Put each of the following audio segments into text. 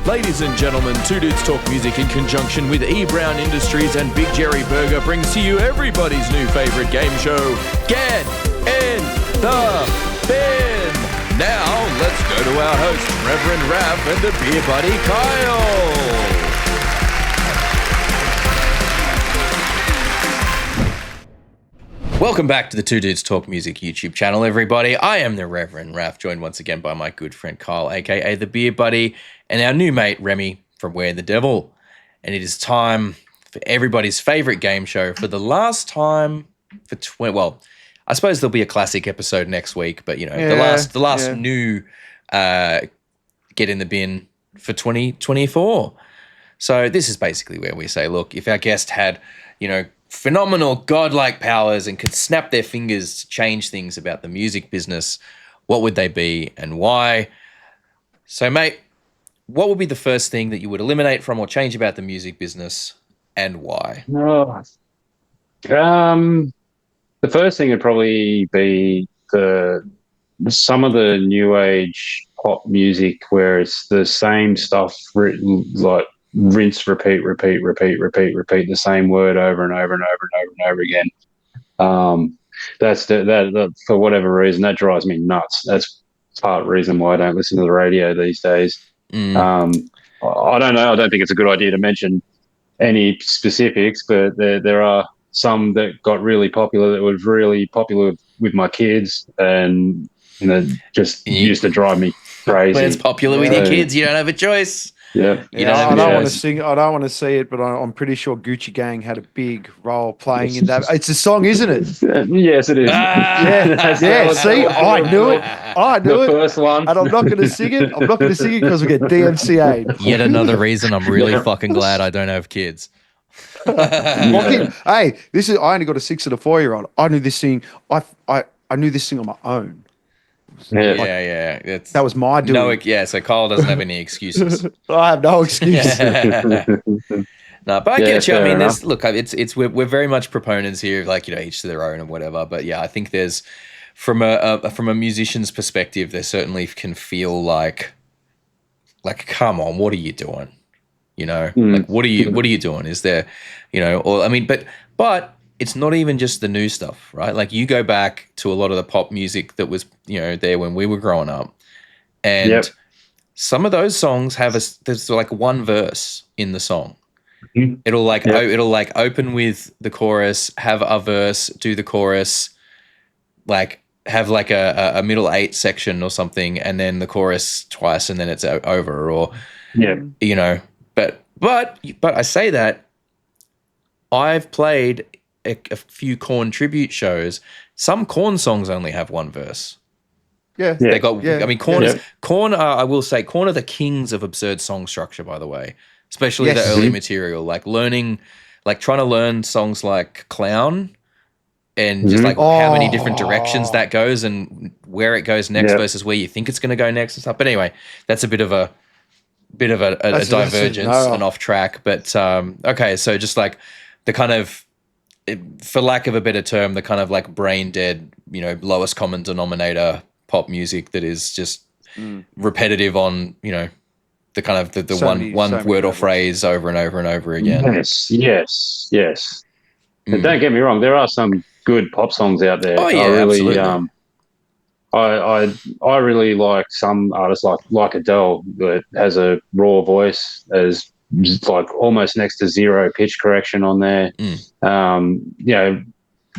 Ladies and gentlemen, Two Dudes Talk Music in conjunction with E. Brown Industries and Big Jerry Burger brings to you everybody's new favourite game show, Get in the Bin. Now, let's go to our host, Reverend Raph and the beer buddy, Kyle. Welcome back to the Two Dudes Talk Music YouTube channel, everybody. I am the Reverend Raph, joined once again by my good friend Kyle, aka the Beer Buddy, and our new mate Remy from Where the Devil. And it is time for everybody's favourite game show for the last time for well, I suppose there'll be a classic episode next week, but the last new Get in the Bin for 2024. So this is basically where we say, look, if our guest had, phenomenal godlike powers and could snap their fingers to change things about the music business, what would they be and why? So, mate, what would be the first thing that you would eliminate from or change about the music business and why? The first thing would probably be some of the new age pop music where it's the same stuff written, like rinse, repeat, the same word over and over and over and over and over again. That's that for whatever reason, that drives me nuts. That's part of the reason why I don't listen to the radio these days. I don't know. I don't think it's a good idea to mention any specifics, but there are some that got really popular that was really popular with my kids, and just used to drive me crazy. When it's popular with your kids, you don't have a choice. Yeah, I don't want to sing. I don't want to see it, but I'm pretty sure Gucci Gang had a big role playing in that. It's a song, isn't it? Yes, it is. Yeah. See, I knew it. The first one. And I'm not going to sing it. I'm not going to sing it because we get DMCA'd. Yet another reason I'm really fucking glad I don't have kids. Hey, this is. I only got a 6 and a 4-year-old. I knew this thing. I knew this thing on my own. Yeah. That was my doing. So Kyle doesn't have any excuses. I have no excuses. No, but I get you. I mean, we're very much proponents here, like each to their own and whatever. But yeah, I think there's from a musician's perspective, there certainly can feel like come on, what are you doing? Like what are you doing? Is there, but it's not even just the new stuff, right? Like you go back to a lot of the pop music that was, there when we were growing up, and some of those songs there's like one verse in the song. Mm-hmm. It'll open with the chorus, have a verse, do the chorus, like have like a middle 8 section or something, and then the chorus twice, and then it's over. Or but I say that I've played a few Korn tribute shows. Some Korn songs only have one verse. They got. I mean, Korn. I will say, Korn are the kings of absurd song structure. By the way, especially the early material, like trying to learn songs like "Clown," and just how many different directions that goes and where it goes next versus where you think it's going to go next and stuff. But anyway, that's a bit of a divergence and off track. But okay, so just like the kind of, for lack of a better term, the kind of like brain dead, lowest common denominator pop music that is just repetitive on, the kind of the one word or phrase over and over and over again. Yes. But don't get me wrong, there are some good pop songs out there. Oh yeah, absolutely. I really like some artists like Adele that has a raw voice, as like almost next to zero pitch correction on there.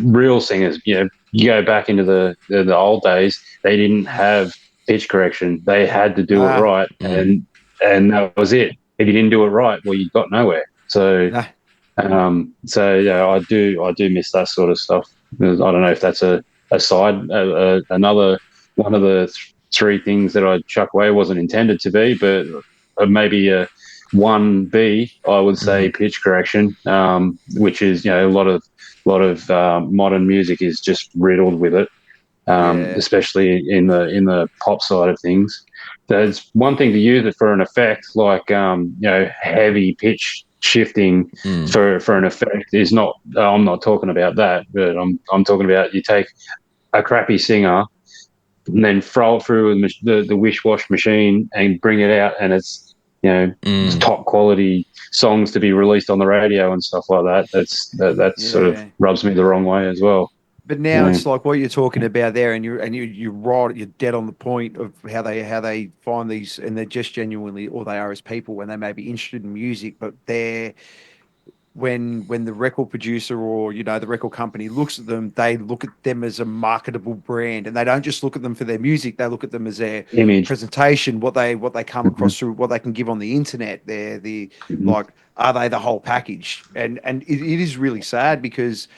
Real singers, you go back into the old days, they didn't have pitch correction. They had to do it right, and that was it. If you didn't do it right, well, you got nowhere. So, I do miss that sort of stuff. I don't know if that's a side, another one of the 3 things that I chuck away wasn't intended to be, but maybe a 1B, I would say, pitch correction, which is a lot of modern music is just riddled with it, especially in the pop side of things. So it's one thing to use it for an effect, like heavy pitch shifting for an effect is not. I'm not talking about that, but I'm talking about you take a crappy singer and then throw it through the wish wash machine and bring it out, and it's top quality songs to be released on the radio and stuff like that. That sort of rubs me the wrong way as well. But now it's like what you're talking about there, and you're right, you're dead on the point of how they find these, and they're just genuinely, or they are as people, when they may be interested in music, but they're when the record producer or the record company looks at them, they look at them as a marketable brand, and they don't just look at them for their music. They look at them as their image, presentation, what they come across through, what they can give on the internet. They're like, are they the whole package? And it is really sad because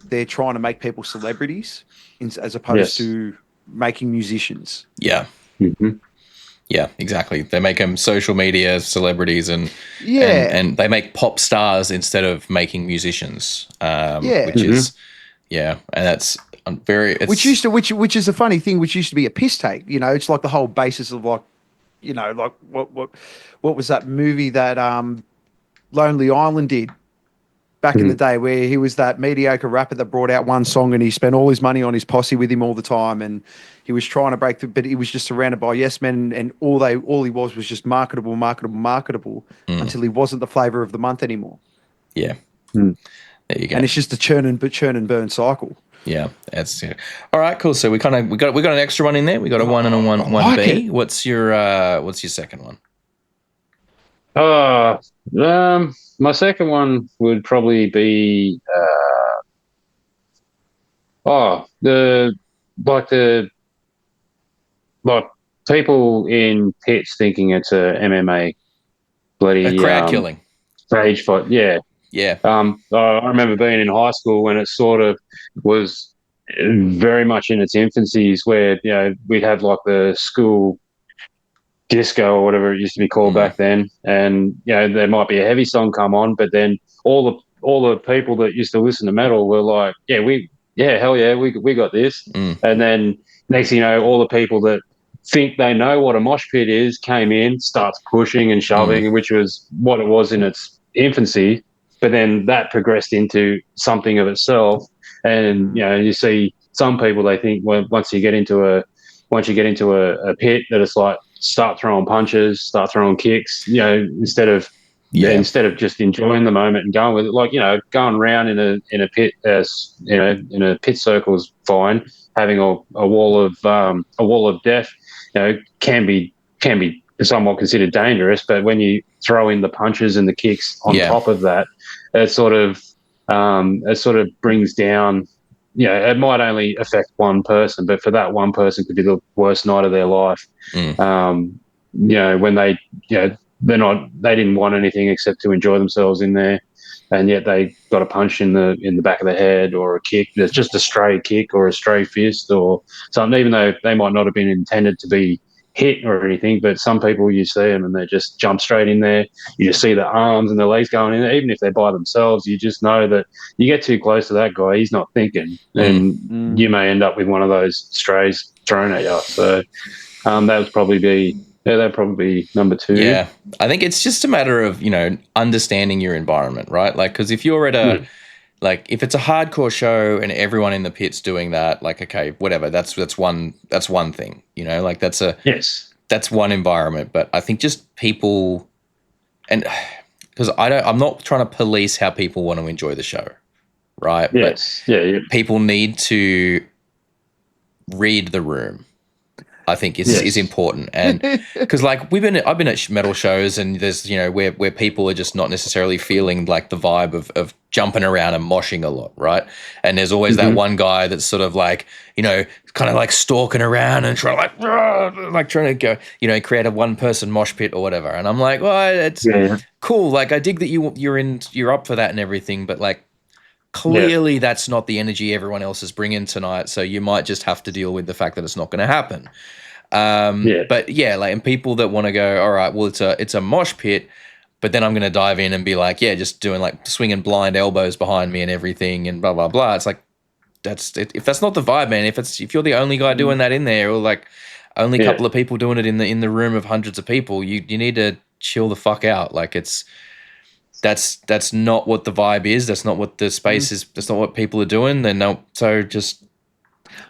they're trying to make people celebrities as opposed to making musicians. Yeah. Yeah, exactly. They make them social media celebrities and they make pop stars instead of making musicians. Which is and that's very which is a funny thing, which used to be a piss take. It's like the whole basis of like what was that movie that Lonely Island did back in the day, where he was that mediocre rapper that brought out one song and he spent all his money on his posse with him all the time, and he was trying to break through, but he was just surrounded by yes men, and all he was just marketable until he wasn't the flavor of the month anymore. Yeah. There you go. And it's just a churn and burn cycle. Yeah, that's it. All right, cool. So we got an extra one in there. We got a 1 and a 1B. What's your second one? My second one would probably be the people in pits thinking it's a MMA bloody crowd killing stage fight. Yeah. I remember being in high school when it sort of was very much in its infancies, where we'd have like the school disco or whatever it used to be called back then, and there might be a heavy song come on, but then all the people that used to listen to metal were like, we got this. And then next thing you know, all the people that think they know what a mosh pit is came in, starts pushing and shoving, which was what it was in its infancy, but then that progressed into something of itself. And you see some people, they think, well, once you get into a pit, that it's like start throwing punches, start throwing kicks, instead of just enjoying the moment and going with it. Like, going around in a pit, in a pit circle is fine. Having a wall of death, can be somewhat considered dangerous. But when you throw in the punches and the kicks on top of that, it sort of brings down. It might only affect one person, but for that one person, could be the worst night of their life. When they didn't want anything except to enjoy themselves in there, and yet they got a punch in the back of the head, or a kick that's just a stray kick or a stray fist or something, even though they might not have been intended to be hit or anything. But some people, you see them and they just jump straight in there. You just see the arms and the legs going in there. Even if they're by themselves, you just know that you get too close to that guy, he's not thinking, and you may end up with one of those strays thrown at you. So that would probably be number 2. Yeah, I think it's just a matter of understanding your environment, right? Like, because if you're at a like, if it's a hardcore show and everyone in the pit's doing that, like, okay, whatever, that's one thing, like that's one environment. But I think just people, and because I'm not trying to police how people want to enjoy the show, right? Yes, but people need to read the room. I think is important, and because like I've been at metal shows, and there's where people are just not necessarily feeling like the vibe of jumping around and moshing a lot, right? And there's always that one guy that's sort of like kind of like stalking around and trying to go create a one person mosh pit or whatever. And I'm like, well, it's cool. Like, I dig that you're up for that and everything, but like, clearly that's not the energy everyone else is bringing tonight, so you might just have to deal with the fact that it's not going to happen. But like, and people that want to go, all right, well, it's a mosh pit, but then I'm going to dive in and be like, just doing like swinging blind elbows behind me and everything and blah blah blah. It's like, that's it. If that's not the vibe, man, if you're the only guy doing that in there, or like only a couple of people doing it in the room of hundreds of people, you need to chill the fuck out. Like, that's not what the vibe is. That's not what the space is. That's not what people are doing. So just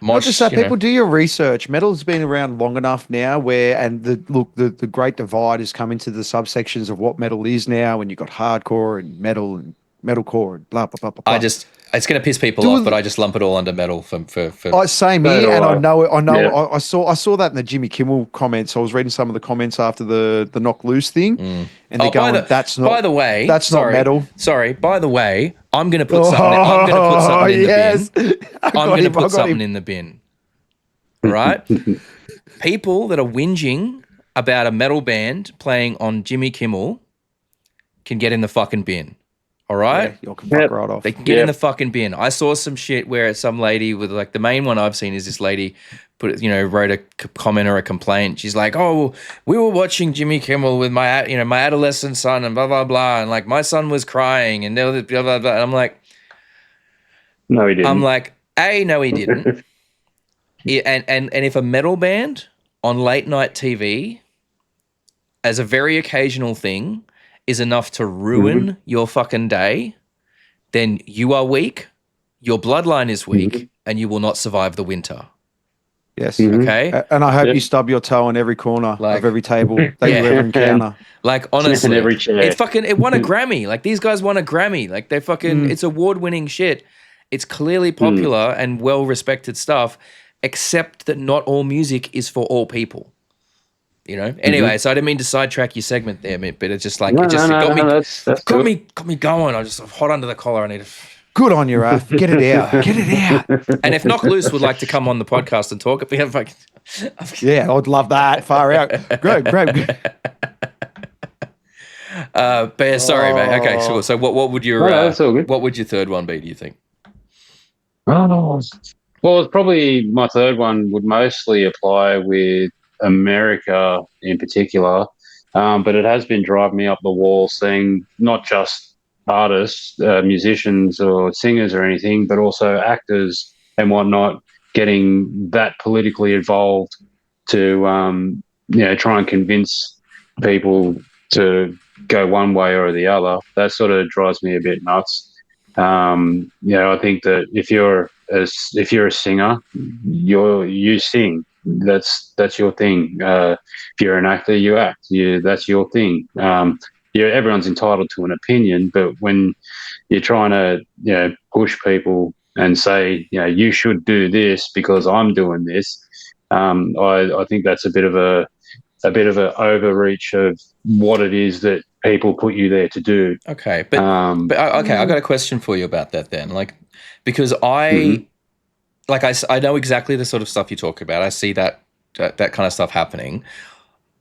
Not just that, people do your research. Metal's been around long enough now and the great divide has come into the subsections of what metal is now, and you've got hardcore and metalcore and blah, blah, blah, blah, blah. It's going to piss people off, but I just lump it all under metal for same here, and I know, Yeah. I saw that in the Jimmy Kimmel comments. I was reading some of the comments after the Knock Loose thing, and they're going, that's not, by the way, that's not metal. Sorry, by the way, I'm going to put something in the bin. I'm going to put something in the bin. Right? People that are whinging about a metal band playing on Jimmy Kimmel can get in the fucking bin. All right? Yeah, you can fuck right off. They can get in the fucking bin. I saw some shit where some lady with the main one I've seen is this lady wrote a comment or a complaint. She's like, "Oh, we were watching Jimmy Kimmel with my adolescent son and blah blah blah, and my son was crying and blah blah blah." And I'm like, no, he didn't. I'm like, no, he didn't. and if a metal band on late night TV, as a very occasional thing, is enough to ruin your fucking day, then you are weak, your bloodline is weak, and you will not survive the winter. Yes. Okay? And I hope you stub your toe on every corner of every table that you ever encounter. Honestly, every chair. It won a Grammy. These guys won a Grammy. They fucking, it's award-winning shit. It's clearly popular and well-respected stuff, except that not all music is for all people. Anyway, so I didn't mean to sidetrack your segment there, mate, but it's just it got me going. I was just hot under the collar. I need to. Good on you, Raf. Get it out. Get it out. And if Knock Loose would like to come on the podcast and talk, yeah, I'd love that. Far out. Great. But yeah, sorry, mate. Okay, sure. So what would your what would your third one be? Do you think? Oh, well, it's probably my third one would mostly apply with America in particular, but it has been driving me up the wall seeing not just artists, musicians or singers or anything, but also actors and whatnot getting that politically involved to try and convince people to go one way or the other. That sort of drives me a bit nuts. I think that if you're a singer, you sing. That's your thing. If you're an actor, you act. That's your thing. Everyone's entitled to an opinion, but when you're trying to push people and say you should do this because I'm doing this, I think that's a bit of an overreach of what it is that people put you there to do. Okay, but I got a question for you about that then, because I know exactly the sort of stuff you talk about. I see that kind of stuff happening.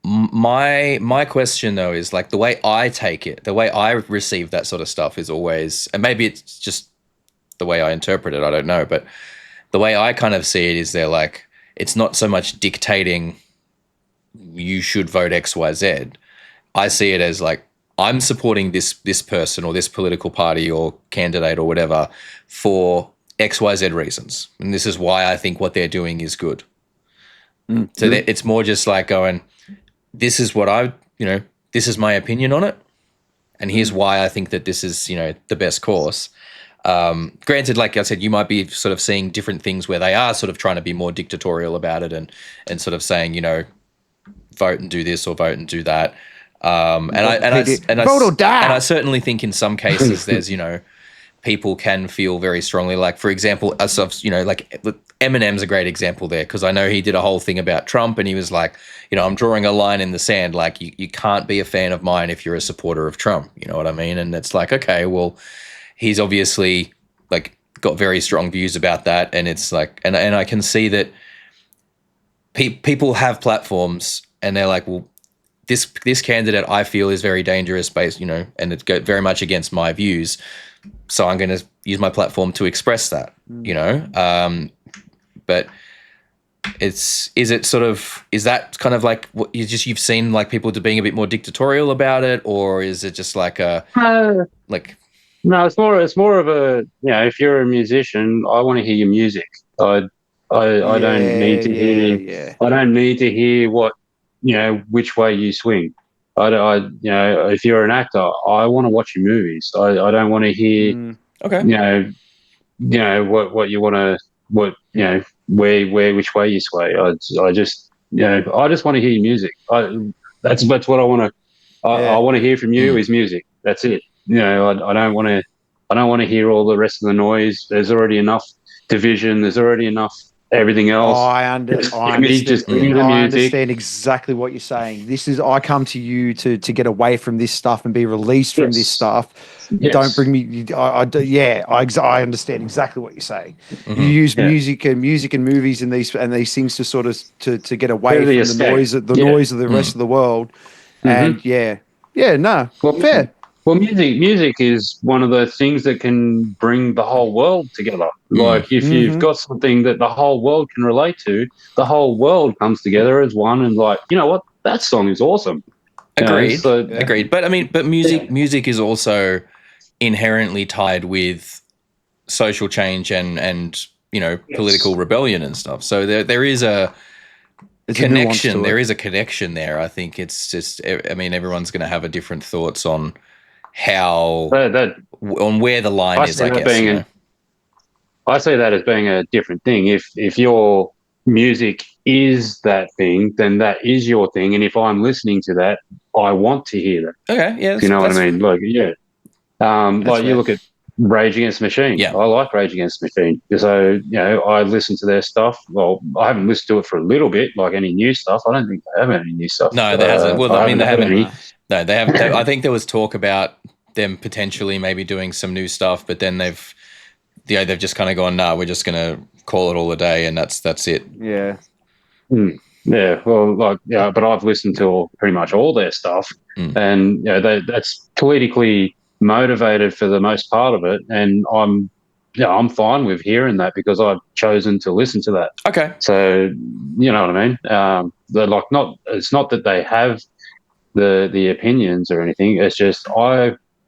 My question though is the way I take it, the way I receive that sort of stuff is always, and maybe it's just the way I interpret it, I don't know, but the way I kind of see it is it's not so much dictating you should vote X, Y, Z. I see it as I'm supporting this person or this political party or candidate or whatever for X, Y, Z reasons. And this is why I think what they're doing is good. So it's more just going, this is what this is my opinion on it. And here's why I think that this is, the best course. Granted, like I said, you might be sort of seeing different things where they are sort of trying to be more dictatorial about it and sort of saying, vote and do this or vote and do that. And I certainly think in some cases there's, people can feel very strongly. For example, Eminem's a great example there, because I know he did a whole thing about Trump and he was like, I'm drawing a line in the sand. You can't be a fan of mine if you're a supporter of Trump. You know what I mean? And it's okay, well, he's obviously got very strong views about that. And it's and I can see that people have platforms and they're well, this candidate I feel is very dangerous based, and it's very much against my views. So I'm going to use my platform to express that, but is that kind of what you've seen people being a bit more dictatorial about it, or is it just no, it's more of a, if you're a musician, I want to hear your music. I don't need to hear, I don't need to hear what, which way you swing. If you're an actor, I want to watch your movies. I don't want to hear, what you want to, which way you sway. I just I just want to hear your music. That's what I want to. I want to hear from you is music. That's it. I don't want to. I don't want to hear all the rest of the noise. There's already enough division. There's already enough everything else. I understand. Just give me the I music. understand exactly what you're saying. I come to you to get away from this stuff and be released from this stuff. Yes. Don't bring me. I understand exactly what you're saying. You use music and movies and these things to sort of to get away from the noise of the rest of the world. And fair. Well, music is one of those things that can bring the whole world together. Like if you've got something that the whole world can relate to, the whole world comes together as one. And like, you know what, that song is awesome. Agreed. Agreed. But I mean, music is also inherently tied with social change and political rebellion and stuff. So there is a connection. There is a connection there. I think it's just. I mean, everyone's going to have a different thoughts on how on where the line is. I guess. I see that as being a different thing. If your music is that thing, then that is your thing. And if I'm listening to that, I want to hear that. Okay. Yeah. You know what I mean? Like, yeah. Like you look at Rage Against the Machine. Yeah. I like Rage Against the Machine. So, I listen to their stuff. Well, I haven't listened to it for a little bit, like any new stuff. I don't think they have any new stuff. No, there hasn't. Well, I mean, they haven't. Any. No, they haven't. I think there was talk about them potentially maybe doing some new stuff, but then they've just kind of gone, nah, we're just going to call it all a day, and that's it. Yeah. Yeah, well, but I've listened to pretty much all their stuff, and that's politically motivated for the most part of it, and I'm fine with hearing that because I've chosen to listen to that. Okay. So you know what I mean? It's not that they have the opinions or anything. It's just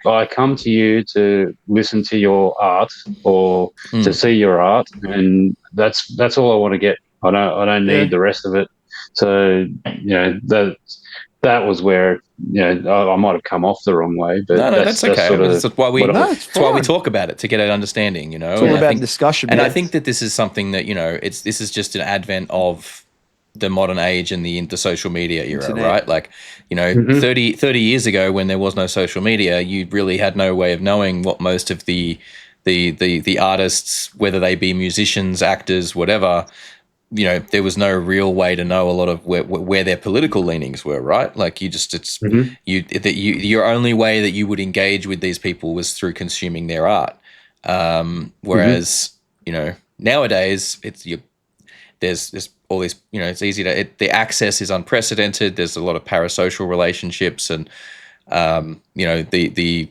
I come to you to listen to your art or to see your art, and that's all I want to get. I don't need the rest of it. So that was where I might have come off the wrong way, but that's okay. That's why we talk about it, to get an understanding. It's all about discussion, and I think that this is something that this is just an advent of the modern age and the social media era, Internet. Right? Like, 30 years ago, when there was no social media, you really had no way of knowing what most of the artists, whether they be musicians, actors, whatever, there was no real way to know a lot of where their political leanings were, right? Like your only way that you would engage with these people was through consuming their art. Whereas, nowadays there's all these, it's easy the access is unprecedented. There's a lot of parasocial relationships, and the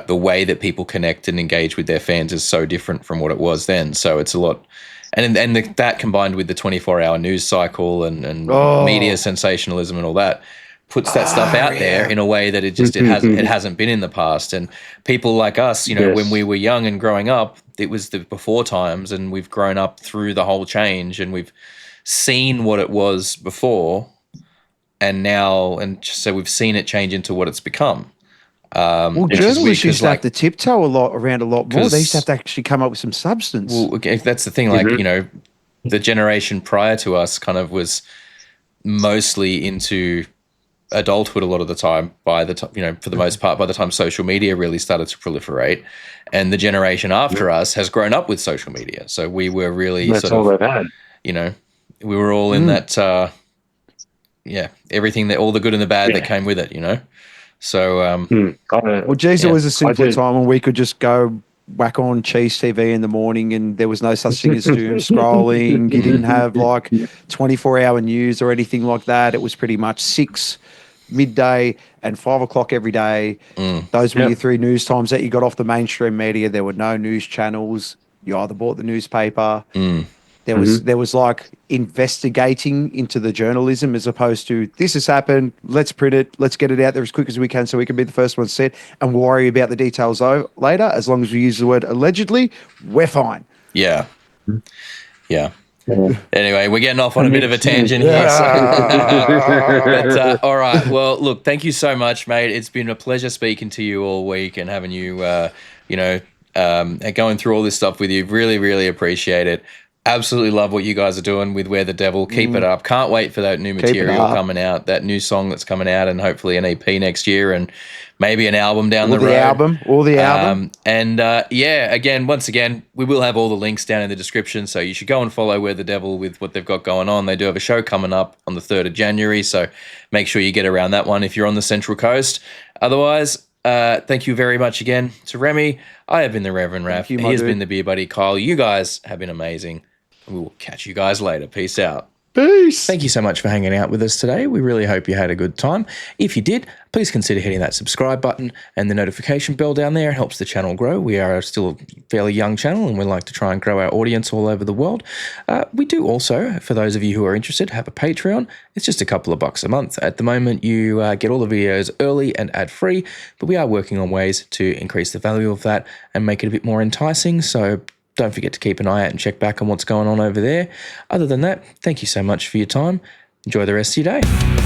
way that people connect and engage with their fans is so different from what it was then. So it's a lot, and that combined with the 24-hour news cycle and media sensationalism and all that puts that stuff out there in a way that it hasn't been in the past. And people like us, when we were young and growing up, it was the before times, and we've grown up through the whole change, and we've seen what it was before and now, and so we've seen it change into what it's become. Journalists used to have to tiptoe around a lot more. They used to have to actually come up with some substance. Well, that's the thing. Like, the generation prior to us kind of was mostly into adulthood a lot of the time, by the time, for the most part, by the time social media really started to proliferate. And the generation after us has grown up with social media. So we were really all they've had. We were all in that, everything, that all the good and the bad that came with it, So, well, geez, it was a simpler time when we could just go whack on Cheese TV in the morning, and there was no such thing as doom scrolling. You didn't have 24-hour news or anything like that. It was pretty much 6, midday, and 5 o'clock every day. Those were your 3 news times that you got off the mainstream media. There were no news channels. You either bought the newspaper. There was like investigating into the journalism, as opposed to, this has happened, let's print it, let's get it out there as quick as we can so we can be the first one said, and we'll worry about the details later. As long as we use the word allegedly, we're fine. Yeah. Anyway, we're getting off on a bit of a tangent here. But, all right. Well, look, thank you so much, mate. It's been a pleasure speaking to you all week and having you, and going through all this stuff with you. Really, really appreciate it. Absolutely love what you guys are doing with Where the Devil. Keep it up. Can't wait for that new material coming out, that new song that's coming out, and hopefully an EP next year and maybe an album down the road. The album. Once again, we will have all the links down in the description, so you should go and follow Where the Devil with what they've got going on. They do have a show coming up on the 3rd of January, so make sure you get around that one if you're on the Central Coast. Otherwise, thank you very much again to Remy. I have been the Reverend Raph. He has been the Beer Buddy Kyle. You guys have been amazing. We will catch you guys later. Peace out. Peace. Thank you so much for hanging out with us today. We really hope you had a good time. If you did, please consider hitting that subscribe button and the notification bell down there. It helps the channel grow. We are still a fairly young channel and we like to try and grow our audience all over the world. We do also, for those of you who are interested, have a Patreon. It's just a couple of bucks a month. At the moment, you get all the videos early and ad-free, but we are working on ways to increase the value of that and make it a bit more enticing. So don't forget to keep an eye out and check back on what's going on over there. Other than that, thank you so much for your time. Enjoy the rest of your day.